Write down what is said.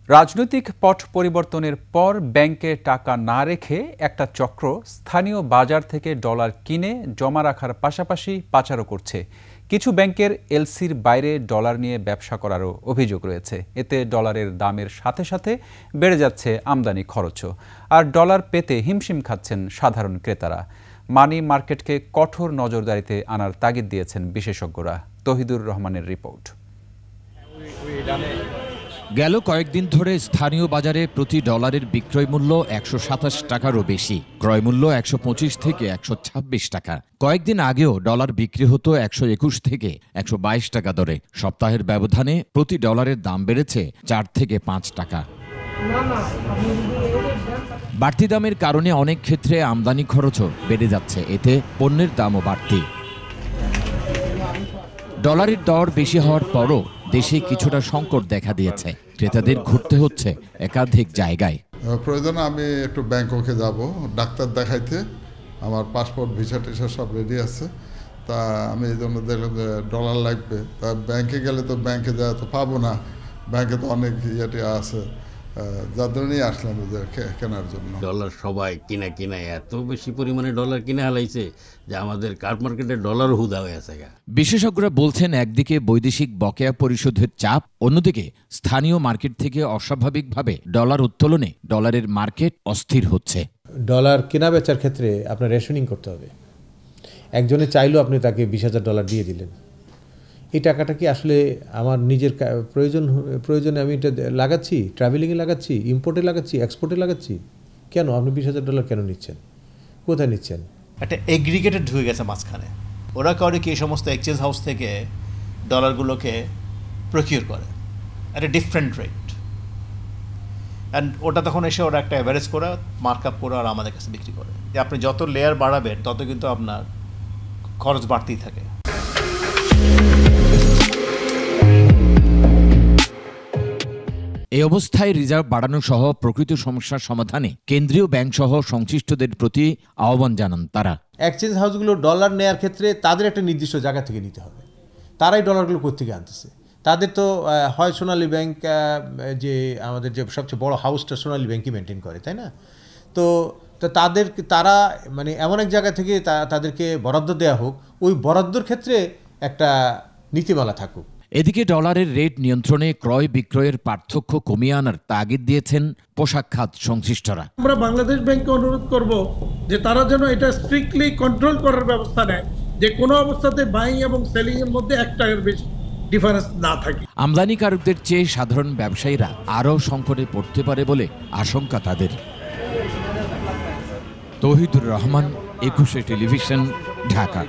রাজনৈতিক পট পরিবর্তনের পর ব্যাংকে টাকা না রেখে একটা চক্র স্থানীয় বাজার থেকে ডলার কিনে জমা রাখার পাশাপাশি পাচারও করছে। কিছু ব্যাংকের এলসির বাইরে ডলার নিয়ে ব্যবসা করারও অভিযোগ রয়েছে। এতে ডলারের দামের সাথে সাথে বেড়ে যাচ্ছে আমদানি খরচও। আর ডলার পেতে হিমশিম খাচ্ছেন সাধারণ ক্রেতারা। মানি মার্কেটকে কঠোর নজরদারিতে আনার তাগিদ দিয়েছেন বিশেষজ্ঞরা। তহিদুর রহমানের রিপোর্ট। গেল কয়েকদিন ধরে স্থানীয় বাজারে প্রতি ডলারের বিক্রয় মূল্য ১২৭ টাকারও বেশি, ক্রয় মূল্য ১২৫ থেকে ১২৬ টাকা। কয়েকদিন আগেও ডলার বিক্রি হতো ১২১ থেকে ১২২ টাকা দরে। সপ্তাহের ব্যবধানে প্রতি ডলারের দাম বেড়েছে ৪ থেকে ৫ টাকা। বাড়তি দামের কারণে অনেক ক্ষেত্রে আমদানি খরচও বেড়ে যাচ্ছে, এতে পণ্যের দামও বাড়তি। ডলারের দর বেশি হওয়ার পরও দেশে কিছুটা সংকট দেখা দিয়েছে। ক্রেতাদের ঘুরতে হচ্ছে একাধিক জায়গায়। প্রয়োজনে আমি একটু ব্যাংককে যাব ডাক্তার দেখাইতে, আমার পাসপোর্ট ভিসা টিসা সব রেডি আছে। তা আমি এই জন্য দেখলাম যে ডলার লাগবে। তা ব্যাংকে গেলে তো ব্যাংকে যাওয়া তো পাবো না, ব্যাংকে তো অনেক ইয়েটি আছে, যার জন্যই আসলাম ওদের কেনার জন্য। ডলার সবাই কিনা এত বেশি পরিমাণে ডলার কিনে হালাইছে যে আমাদের কার মার্কেটে ডলার হুদা হয়ে আছে। বিশেষজ্ঞরা বলছেন, একদিকে বৈদেশিক বকেয়া পরিশোধের চাপ, অন্যদিকে স্থানীয় মার্কেট থেকে অস্বাভাবিকভাবে ডলার উত্তোলনে ডলারের মার্কেট অস্থির হচ্ছে। ডলার কেনা বেচার ক্ষেত্রে আপনার রেশনিং করতে হবে। একজনে চাইলেও আপনি তাকে ২০,০০০ ডলার দিয়ে দিলেন, এই টাকাটা কি আসলে আমার নিজের প্রয়োজনে আমি এটা লাগাচ্ছি, ট্রাভেলিংয়ে লাগাচ্ছি, ইম্পোর্টে লাগাচ্ছি, এক্সপোর্টে লাগাচ্ছি? কেন আপনি ২০,০০০ ডলার কেন নিচ্ছেন? কোথায় নিচ্ছেন? একটা এগ্রিগেটেড ঢুকে গেছে মাঝখানে। ওরা করে কি এই সমস্ত এক্সচেঞ্জ হাউস থেকে ডলারগুলোকে প্রকিউর করে একটা ডিফারেন্ট রেট, অ্যান্ড ওটা তখন এসে ওরা একটা অ্যাভারেজ করে মার্ক আপ করে আর আমাদের কাছে বিক্রি করে। যে আপনি যত লেয়ার বাড়াবেন তত কিন্তু আপনার খরচ বাড়তেই থাকে। এই অবস্থায় রিজার্ভ বাড়ানো সহ প্রকৃত সমস্যার সমাধানে কেন্দ্রীয় ব্যাংক সহ সংশ্লিষ্টদের প্রতি আহ্বান জানান তারা। এক্সচেঞ্জ হাউসগুলো ডলার নেওয়ার ক্ষেত্রে তাদের একটা নির্দিষ্ট জায়গা থেকে নিতে হবে। তারাই ডলারগুলো কোত্থেকে আনতেছে? তাদের তো হয় সোনালী ব্যাংক, যে আমাদের যে সবচেয়ে বড় হাউসটা সোনালী ব্যাংকই মেনটেন করে, তাই না? তো তারা মানে এমন এক জায়গা থেকে তাদেরকে বরাদ্দ দেওয়া হোক, ওই বরাদ্দর ক্ষেত্রে একটা নীতিমালা থাকুক। এদিকে ডলারের রেট নিয়ন্ত্রণে ক্রয় বিক্রয়ের পার্থক্য কমিয়ে আনার তাগিদ দিয়েছেন পোশাক খাত সংশ্লিষ্টরা। আমরা বাংলাদেশ ব্যাংককে অনুরোধ করব যে তারা যেন এটা স্ট্রিক্টলি কন্ট্রোল করার ব্যবস্থা নেয়, যে কোনো অবস্থাতে বাইং এবং সেলিং এর মধ্যে 1 টাকার বেশি ডিফারেন্স না থাকে। আমদানিকারকদের চেয়ে সাধারণ ব্যবসায়ীরা আরও সংকটে পড়তে পারে বলে আশঙ্কা তাদের। তৌহিদুর রহমান, ২১ টেলিভিশন, ঢাকা।